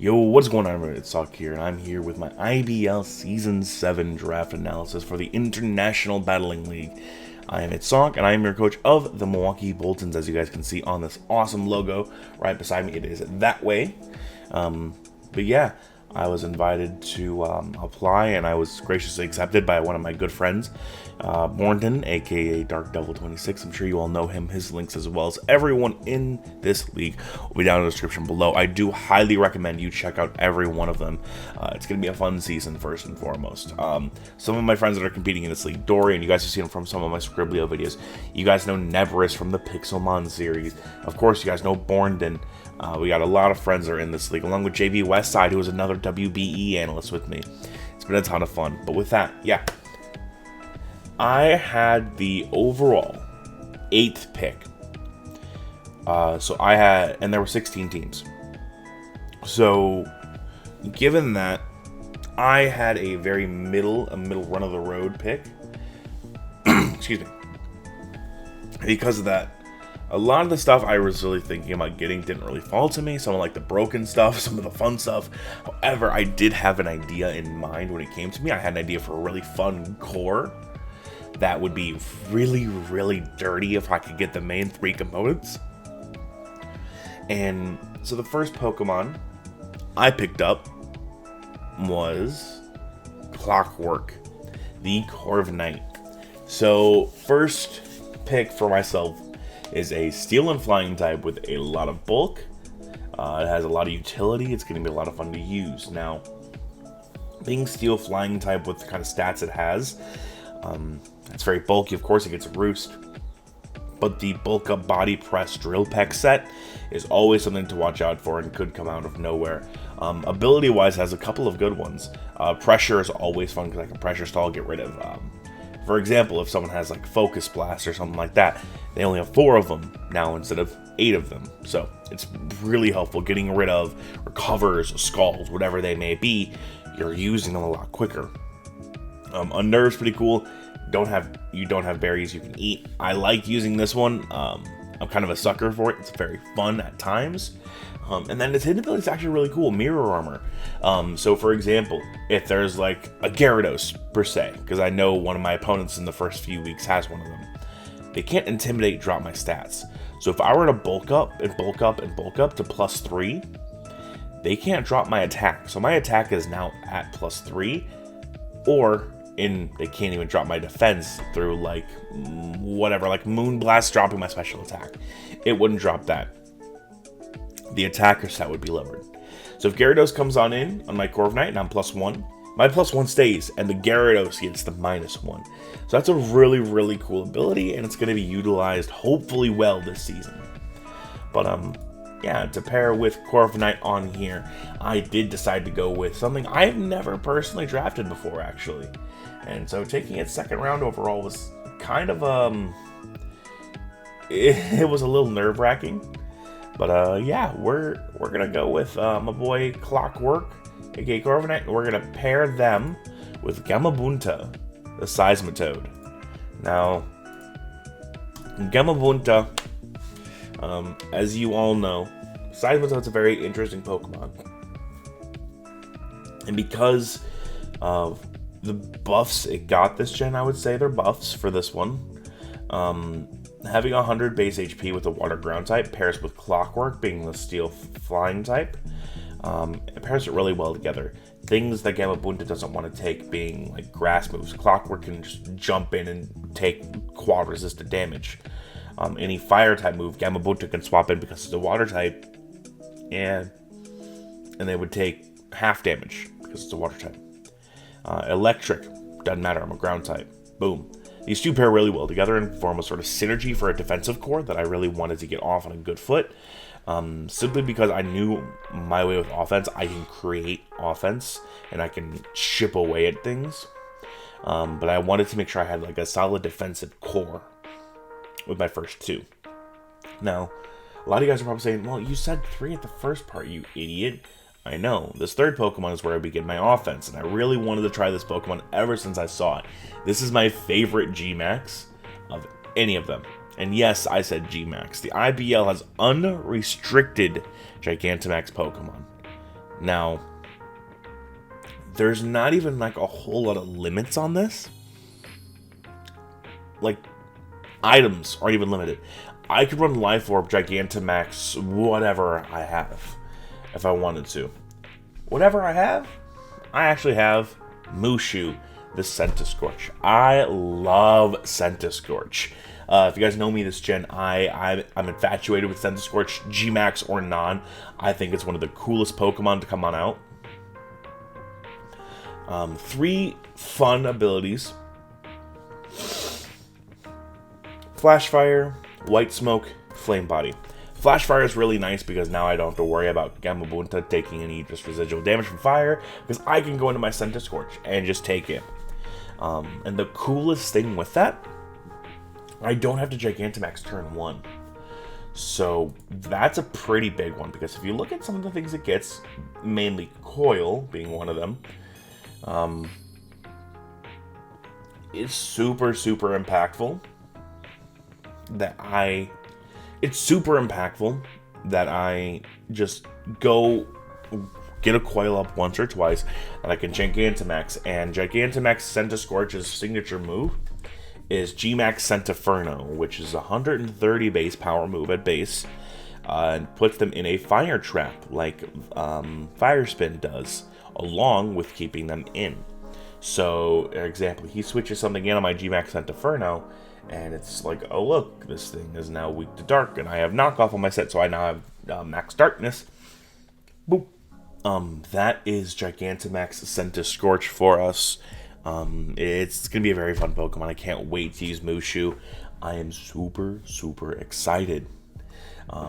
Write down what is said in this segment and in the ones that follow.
Yo, what's going on, everyone? ItzSawk here, and I'm here with my IBL Season 7 draft analysis for the International Battling League. I am ItzSawk, and I am your coach of the Milwaukee Boltons, as you guys can see on this awesome logo right beside me. It is that way. But yeah, I was invited to apply, and I was graciously accepted by one of my good friends, Mornton, aka Dark Devil 26. I'm sure you all know him. His links, as well as everyone in this league, will be down in the description below. I do highly recommend you check out every one of them. It's going to be a fun season, first and foremost. Some of my friends that are competing in this league, Dorian, you guys have seen him from some of my Scriblio videos. You guys know Neverus from the Pixelmon series. Of course, you guys know Borndon. We got a lot of friends that are in this league, along with JB Westside, who is another WBE analyst with me. It's been a ton of fun. But with that, yeah. I had the overall 8th pick. And there were 16 teams. So, given that, I had a very middle run-of-the-road pick. Excuse me. Because of that, a lot of the stuff I was really thinking about getting didn't really fall to me. Some of like the broken stuff, some of the fun stuff. However, I did have an idea in mind when it came to me. I had an idea for a really fun core that would be really, really dirty if I could get the main 3 components. And so the first Pokemon I picked up was Clockwork, the Corviknight. So first pick for myself is a Steel and Flying type with a lot of bulk. It has a lot of utility. It's going to be a lot of fun to use. Now, being Steel Flying type with the kind of stats it has, it's very bulky. Of course, it gets a roost. But the Bulk Up Body Press Drill Peck set is always something to watch out for and could come out of nowhere. Ability-wise, has a couple of good ones. Pressure is always fun because I can pressure stall, get rid of... for example, if someone has like Focus Blast or something like that, they only have 4 of them now instead of 8 of them. So it's really helpful getting rid of recovers, skulls, whatever they may be. You're using them a lot quicker. Unnerve's pretty cool. You don't have berries you can eat. I like using this one. I'm kind of a sucker for it. It's very fun at times. And then its hidden ability is actually really cool. Mirror Armor. So for example, if there's like a Gyarados per se, because I know one of my opponents in the first few weeks has one of them, they can't Intimidate drop my stats. So if I were to bulk up and bulk up and bulk up to +3, they can't drop my attack. So my attack is now at +3, or they can't even drop my defense through like whatever, like Moonblast dropping my special attack. It wouldn't drop that. The attacker set would be lowered. So if Gyarados comes on my Corviknight and I'm +1, my +1 stays, and the Gyarados gets the -1. So that's a really, really cool ability, and it's going to be utilized hopefully well this season. But yeah, to pair with Corviknight on here, I did decide to go with something I've never personally drafted before, actually. And so taking it 2nd round overall was kind of it was a little nerve-wracking. But yeah, we're gonna go with my boy Clockwork, aka Corviknight, and we're gonna pair them with Gamabunta, the Seismitoad. Now, Gamabunta, as you all know, Seismitoad's a very interesting Pokemon, and because of the buffs it got this gen, I would say they're buffs for this one. Having 100 base HP with a Water Ground type pairs with Clockwork being the Steel Flying type. It pairs it really well together. Things that Gamabunta doesn't want to take being like grass moves. Clockwork can just jump in and take quad resisted damage. Any fire type move, Gamabunta can swap in because it's a water type, and they would take half damage because it's a water type. Electric, doesn't matter, I'm a ground type. Boom. These two pair really well together and form a sort of synergy for a defensive core that I really wanted to get off on a good foot. Simply because I knew my way with offense, I can create offense and I can chip away at things. But I wanted to make sure I had like a solid defensive core with my first 2. Now, a lot of you guys are probably saying, well, you said 3 at the first part, you idiot. I know. This 3rd Pokemon is where I begin my offense, and I really wanted to try this Pokemon ever since I saw it. This is my favorite G-Max of any of them. And yes, I said G-Max. The IBL has unrestricted Gigantamax Pokemon. Now, there's not even like a whole lot of limits on this. Like, items aren't even limited. I could run Life Orb, Gigantamax, whatever I have, if I wanted to. Whatever I have, I actually have Mushu, the Centiskorch. I love Centiskorch. If you guys know me this gen, I'm infatuated with Centiskorch, Gmax or non. I think it's one of the coolest Pokemon to come on out. 3 fun abilities. Flash Fire, White Smoke, Flame Body. Flash Fire is really nice because now I don't have to worry about Gamabunta taking any just residual damage from fire, because I can go into my Centiskorch and just take it. And the coolest thing with that, I don't have to Gigantamax turn 1. So that's a pretty big one, because if you look at some of the things it gets, mainly Coil being one of them, it's super, super impactful. It's super impactful that I just go get a Coil up once or twice, and I can Gigantamax. And Gigantamax Centiskorch's signature move is Gmax Centiferno, which is 130 base power move at base, and puts them in a fire trap like Fire Spin does, along with keeping them in. So, for example, he switches something in on my Gmax Centiferno, and it's like, oh look, this thing is now weak to dark, and I have knockoff on my set, so I now have max darkness. Boop. That is Gigantamax Centiskorch for us. It's gonna be a very fun Pokemon. I can't wait to use Mushu. I am super, super excited.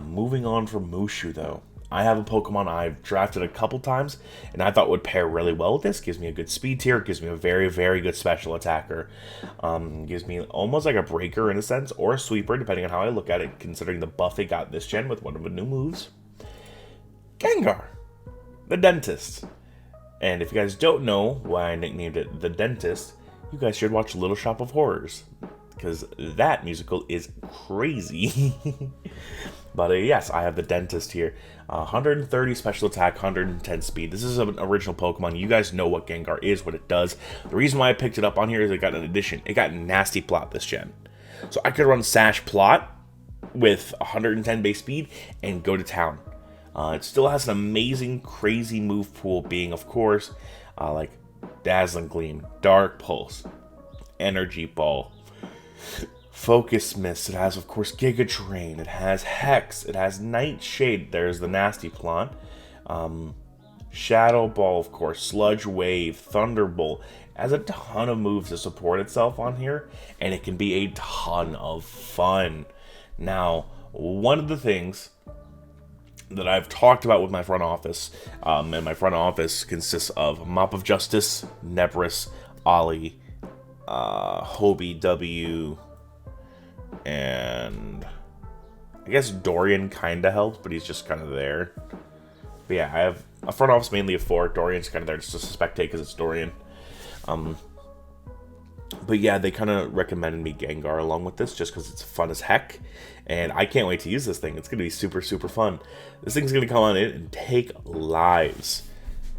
Moving on from Mushu, though, I have a Pokemon I've drafted a couple times, and I thought would pair really well with this. Gives me a good speed tier, gives me a very, very good special attacker. Gives me almost like a breaker in a sense, or a sweeper, depending on how I look at it, considering the buff they got this gen with one of the new moves. Gengar, the Dentist. And if you guys don't know why I nicknamed it the Dentist, you guys should watch Little Shop of Horrors, because that musical is crazy. But yes, I have the Dentist here. 130 special attack, 110 speed. This is an original Pokemon. You guys know what Gengar is, what it does. The reason why I picked it up on here is it got an addition. It got Nasty Plot this gen. So I could run Sash Plot with 110 base speed and go to town. It still has an amazing, crazy move pool, being, of course, like Dazzling Gleam, Dark Pulse, Energy Ball, Focus Mist. It has, of course, Giga Drain. It has Hex. It has Nightshade. There's the Nasty Plot. Shadow Ball, of course, Sludge Wave, Thunderbolt. It has a ton of moves to support itself on here, and it can be a ton of fun. Now, one of the things that I've talked about with my front office, and my front office consists of Mop of Justice, Nebris, Ollie, Hobie W, and I guess Dorian kind of helps, but he's just kind of there. But yeah, I have a front office mainly of 4. Dorian's kind of there just to spectate because it's Dorian. But yeah, they kind of recommended me Gengar along with this just because it's fun as heck. And I can't wait to use this thing. It's going to be super, super fun. This thing's going to come on in and take lives.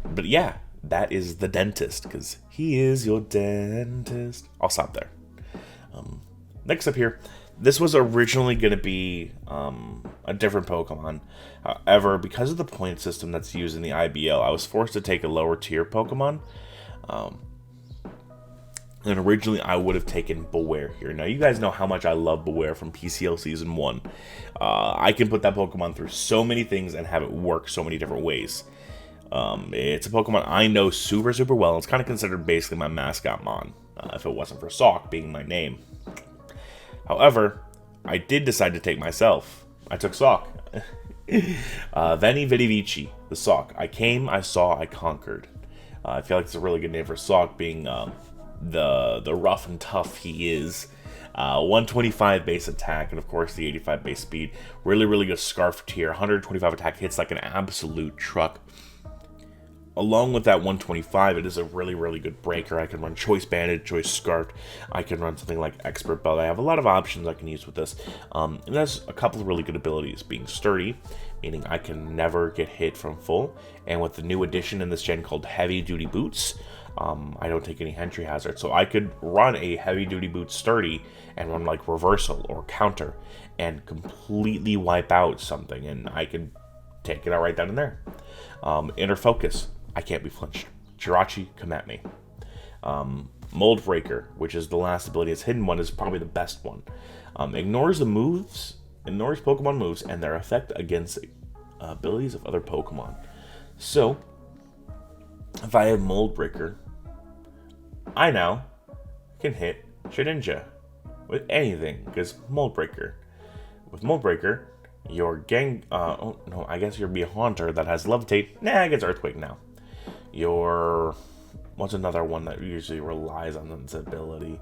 But yeah, that is the Dentist, because he is your dentist. I'll stop there. Next up here, this was originally going to be a different Pokemon. However, because of the point system that's used in the IBL, I was forced to take a lower tier Pokemon. And originally, I would have taken Beware here. Now, you guys know how much I love Beware from PCL Season 1. I can put that Pokemon through so many things and have it work so many different ways. It's a Pokemon I know super, super well. It's kind of considered basically my mascot Mon, if it wasn't for Sawk being my name. However, I did decide to take myself. I took Sawk. Veni Vidi Vici, the Sawk. I came, I saw, I conquered. I feel like it's a really good name for Sawk, being the rough and tough he is. 125 base attack, and of course the 85 base speed. Really, really good Scarf tier. 125 attack, hits like an absolute truck. along with that 125, it is a really, really good breaker. I can run Choice Bandage, Choice Scarf. I can run something like Expert Belt. I have a lot of options I can use with this. And it has a couple of really good abilities. Being sturdy, meaning I can never get hit from full. And with the new addition in this gen called Heavy Duty Boots, I don't take any entry hazard. So I could run a Heavy Duty Boots sturdy and run like Reversal or Counter and completely wipe out something. And I could take it out right down in there. Inner Focus. I can't be flinched. Jirachi, come at me. Mold Breaker, which is the last ability. Its hidden one is probably the best one. Ignores Pokemon moves and their effect against abilities of other Pokemon. So, if I have Mold Breaker, I now can hit Shedinja with anything, because Mold Breaker. With Mold Breaker, your I guess you'll be a Haunter that has Levitate. Nah, it gets Earthquake now. What's another one that usually relies on its ability?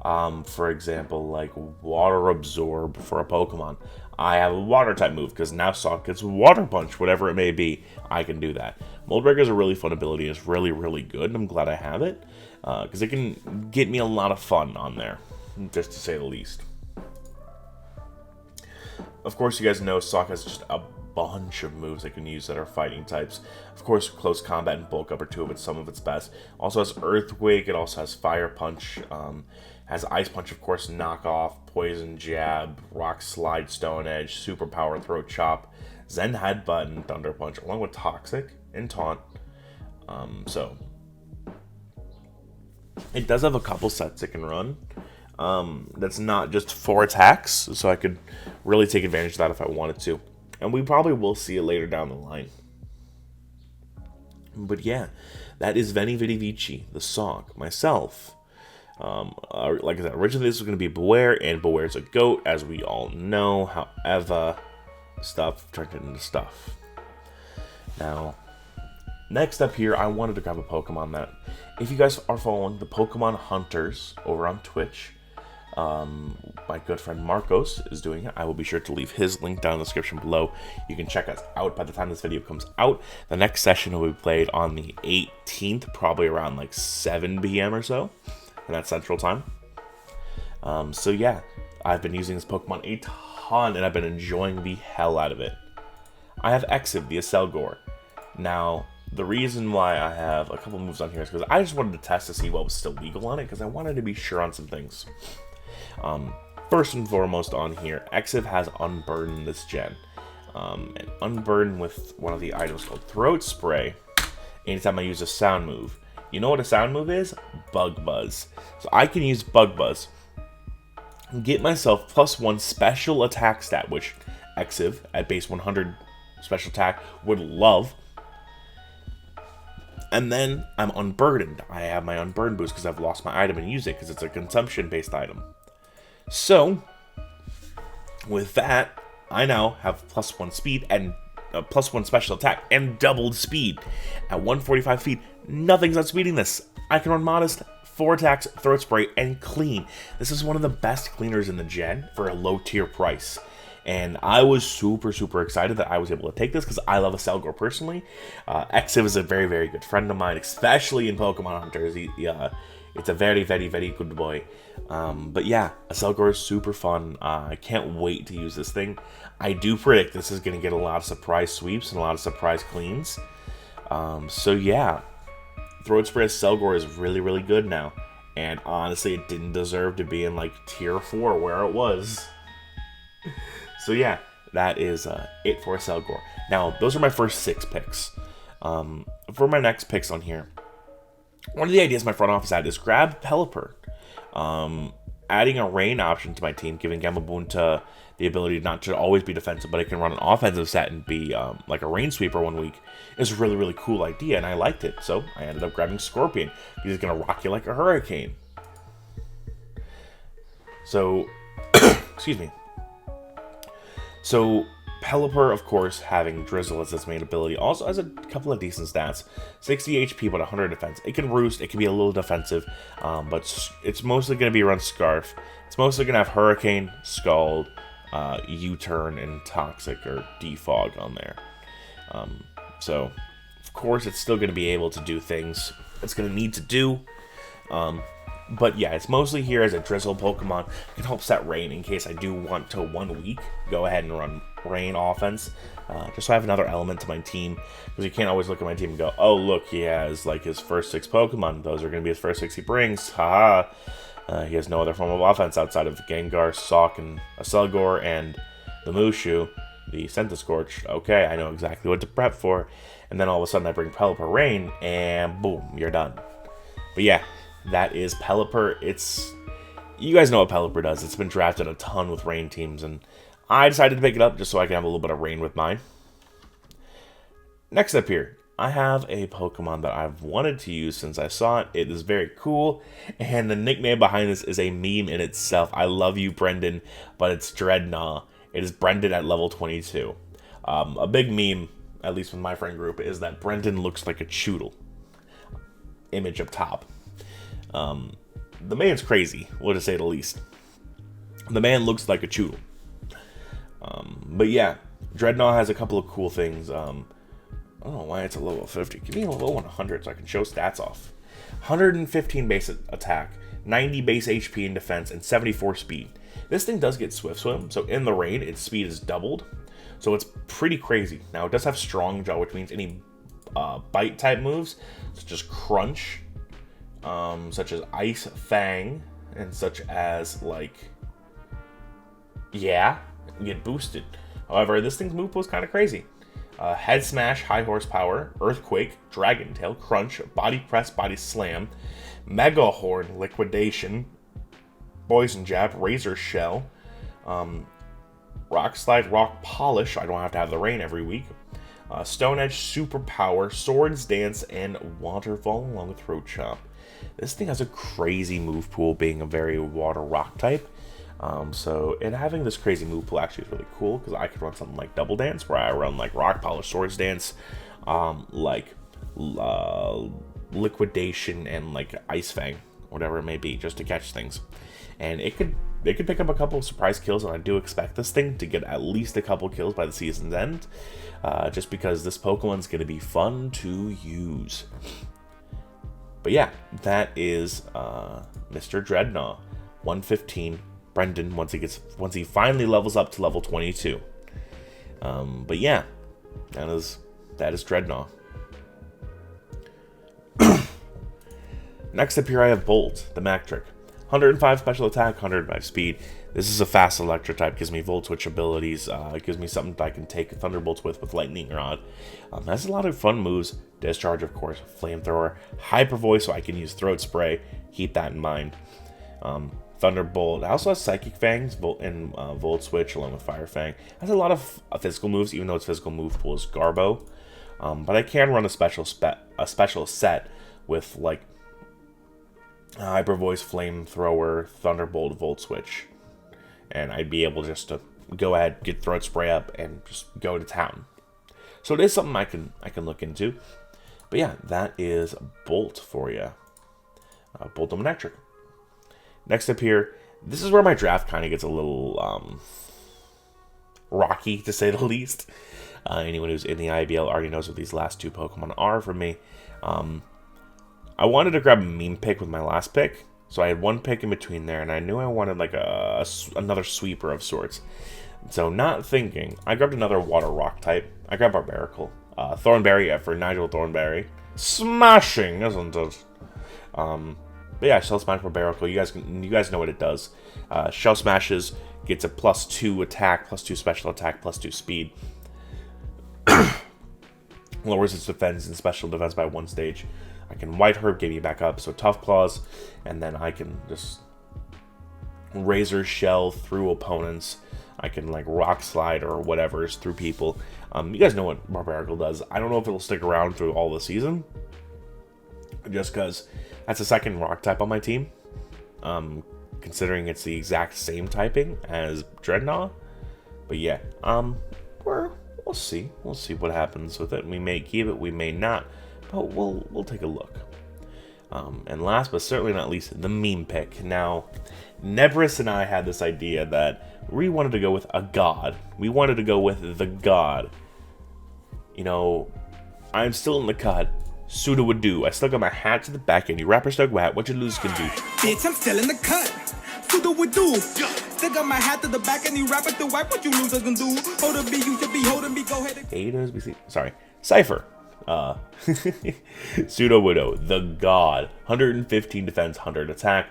For example, like Water Absorb for a Pokemon. I have a Water type move because now ItzSawk gets Water Punch, whatever it may be. I can do that. Mold Breaker is a really fun ability. It's really, really good. And I'm glad I have it because it can get me a lot of fun on there, just to say the least. Of course, you guys know ItzSawk has just a bunch of moves I can use that are fighting types. Of course, Close Combat and Bulk Up are two of some of its best. Also has Earthquake. It also has Fire Punch. Has Ice Punch, of course, Knock Off, Poison Jab, Rock Slide, Stone Edge, Superpower, Throat Chop, Zen Headbutt, and Thunder Punch, along with Toxic and Taunt. So it does have a couple sets it can run. That's not just 4 attacks, so I could really take advantage of that if I wanted to. And we probably will see it later down the line. But yeah, that is Veni Vidi Vici, the ItzSawk, myself. Like I said, originally this was going to be Beware, and Beware's a goat, as we all know. However, stuff turned into stuff. Now, next up here, I wanted to grab a Pokemon that, if you guys are following the Pokemon Hunters over on Twitch, my good friend Marcos is doing it. I will be sure to leave his link down in the description below. You can check us out by the time this video comes out. The next session will be played on the 18th, probably around like 7 p.m. or so, and that's Central Time. So yeah, I've been using this Pokemon a ton, and I've been enjoying the hell out of it. I have Exiv, the Acelgor. Now, the reason why I have a couple moves on here is because I just wanted to test to see what was still legal on it, because I wanted to be sure on some things. First and foremost on here, Exiv has Unburden this gen. And Unburden with one of the items called Throat Spray, anytime I use a sound move. You know what a sound move is? Bug Buzz. So I can use Bug Buzz and get myself +1 special attack stat, which Exiv at base 100 special attack would love. And then I'm unburdened. I have my unburden boost because I've lost my item and use it because it's a consumption-based item. So, with that, I now have +1 speed and +1 special attack and doubled speed. At 145 feet, nothing's outspeeding this. I can run Modest, 4 attacks, Throat Spray, and Clean. This is one of the best cleaners in the gen for a low tier price. And I was super, super excited that I was able to take this because I love Acelgor personally. Exiv is a very, very good friend of mine, especially in Pokemon Hunters. It's a very, very, very good boy. But yeah, Acelgor is super fun. I can't wait to use this thing. I do predict this is going to get a lot of surprise sweeps and a lot of surprise cleans. So yeah, Throat Spray Acelgor is really, really good now. And honestly, it didn't deserve to be in like tier 4 where it was. So yeah, that is it for Acelgor. Now, those are my first 6 picks. For my next picks on here, one of the ideas my front office had is grab Pelipper. Adding a rain option to my team, giving Gamabunta the ability not to always be defensive, but it can run an offensive set and be like a rain sweeper 1 week, is a really, really cool idea, and I liked it. So I ended up grabbing Scorpion. He's going to rock you like a hurricane. So, excuse me. So, Pelipper, of course, having Drizzle as its main ability, also has a couple of decent stats. 60 HP, but 100 defense. It can roost, it can be a little defensive, but it's mostly going to be run Scarf. It's mostly going to have Hurricane, Scald, U-Turn, and Toxic or Defog on there. So, of course, it's still going to be able to do things it's going to need to do. But yeah, it's mostly here as a drizzle Pokemon. It can help set rain in case I do want to 1 week go ahead and run rain offense. Just so I have another element to my team. Because you can't always look at my team and go, oh, look, he has like his first 6 Pokemon. Those are going to be his first 6 he brings. Haha. He has no other form of offense outside of Gengar, Sawk, and a Selgor, and the Mushu, the Scentiscorch. Okay, I know exactly what to prep for. And then all of a sudden I bring Pelipper Rain, and boom, you're done. But yeah, that is Pelipper. You guys know what Pelipper does. It's been drafted a ton with rain teams, and I decided to pick it up just so I can have a little bit of rain with mine. Next up here, I have a Pokemon that I've wanted to use since I saw it. It is very cool, and the nickname behind this is a meme in itself. I love you, Brendan, but it's Dreadnought. It is Brendan at level 22. A big meme, at least with my friend group, is that Brendan looks like a Choodle. Image up top. The man's crazy, well, to say the least. The man looks like a Choodle. But yeah, Dreadnought has a couple of cool things. I don't know why it's a level 50. Give me a level 100 so I can show stats off. 115 base attack, 90 base HP in defense, and 74 speed. This thing does get Swift Swim, so in the rain, its speed is doubled. So it's pretty crazy. Now, it does have Strong Jaw, which means any bite type moves, such as Crunch, such as Ice Fang, and such as, like, yeah, get boosted. However, this thing's move pool is kind of crazy. Head Smash, High Horsepower, Earthquake, Dragon Tail, Crunch, Body Press, Body Slam, Mega Horn, Liquidation, Poison Jab, Razor Shell, Rock Slide, Rock Polish. I don't have to have the rain every week. Stone Edge, Superpower, Swords Dance, and Waterfall along with Throat Chop. This thing has a crazy move pool, being a very water rock type. So having this crazy move pool actually is really cool, because I could run something like Double Dance, where I run like Rock Polish, Swords Dance, Liquidation, and like Ice Fang, whatever it may be, just to catch things. And it could pick up a couple of surprise kills, and I do expect this thing to get at least a couple kills by the season's end, just because this Pokemon's going to be fun to use. But yeah, that is Mr. Dreadnought, 115. Brendan, once he finally levels up to level 22. But yeah, that is Dreadnought. Next up here I have Bolt, the Mactrick. 105 special attack, 105 speed. This is a fast electric type, gives me Volt Switch abilities, it gives me something that I can take Thunderbolts with Lightning Rod. Has a lot of fun moves. Discharge, of course, Flamethrower, Hyper Voice, so I can use Throat Spray, keep that in mind. Thunderbolt. I also have Psychic Fangs and Volt Switch along with Fire Fang. Has a lot of physical moves, even though its physical move pool is Garbo. But I can run a special set with like Hyper Voice, Flamethrower, Thunderbolt, Volt Switch, and I'd be able just to go ahead, get Throat Spray up, and just go to town. So it is something I can look into. But yeah, that is Bolt for you. Bolt Dominatrix. Next up here, this is where my draft kind of gets a little rocky, to say the least. Anyone who's in the IBL already knows what these last 2 Pokemon are for me. I wanted to grab a meme pick with my last pick, so I had 1 pick in between there, and I knew I wanted like another sweeper of sorts. So not thinking, I grabbed another water rock type. I grabbed Barbaracle. Thornberry for Nigel Thornberry. Smashing, isn't it? But yeah, Shell Smash Barbaracle, you guys know what it does. Shell Smashes gets a +2 attack, +2 special attack, +2 speed. Lowers its defense and special defense by 1 stage. I can White Herb, get me back up, so Tough Claws, and then I can just Razor Shell through opponents. I can like Rock Slide or whatever through people. You guys know what Barbaracle does. I don't know if it'll stick around through all the season, just because that's the second rock type on my team, considering it's the exact same typing as Dreadnought. But yeah, we'll see what happens with it. We may keep it, we may not, but we'll take a look. And last but certainly not least, the meme pick. Now, Nebris and I had this idea that we wanted to go with a god. We wanted to go with the god. You know, I'm still in the cut. Suda would do. I still got my hat to the back and you rapper stuck hat. What you lose can do. Bitch, I'm still in the cut. Suda would do. Still got my hat to the back and you rapper the wipe. What you losers can do. Hold a B, you should be holding me. Go ahead. Haters, BC. Sorry. Cypher. Pseudo Widow, the god. 115 defense, 100 attack,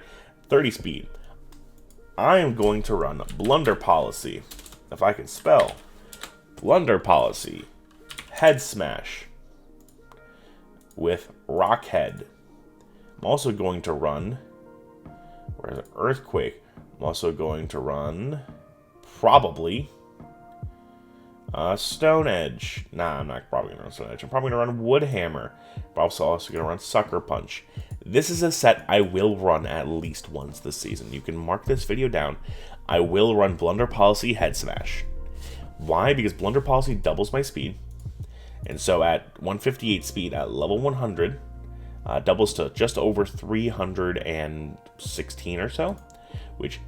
30 speed. I am going to run Blunder Policy. If I can spell. Blunder Policy. Head Smash. With Rockhead. I'm also going to run. Where's it? Earthquake. I'm also going to run. Probably. Stone Edge. Nah, I'm not probably going to run Stone Edge. I'm probably going to run Wood Hammer. I'm also going to run Sucker Punch. This is a set I will run at least once this season. You can mark this video down. I will run Blunder Policy Head Smash. Why? Because Blunder Policy doubles my speed. And so at 158 speed at level 100, doubles to just over 316 or so, which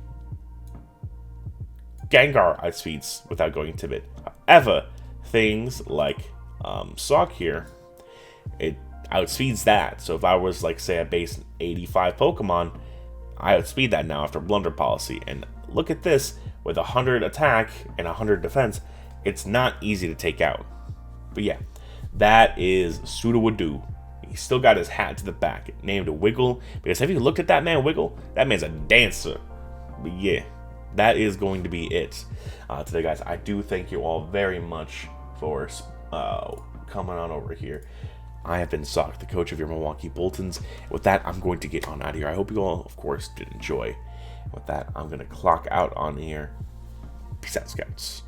Gengar outspeeds without going timid. However, things like ItzSawk here, it outspeeds that. So if I was like say a base 85 Pokemon, I outspeed that now after Blunder Policy. And look at this, with 100 attack and 100 defense, it's not easy to take out. But yeah, that is Sudowoodo. He still got his hat to the back, named Wiggle, because have you looked at that man Wiggle? That man's a dancer. But yeah, that is going to be it today, guys. I do thank you all very much for coming on over here. I have been ItzSawk, the coach of your Milwaukee Boltons. With that, I'm going to get on out of here. I hope you all, of course, did enjoy. With that, I'm going to clock out on here. Peace out, Scouts.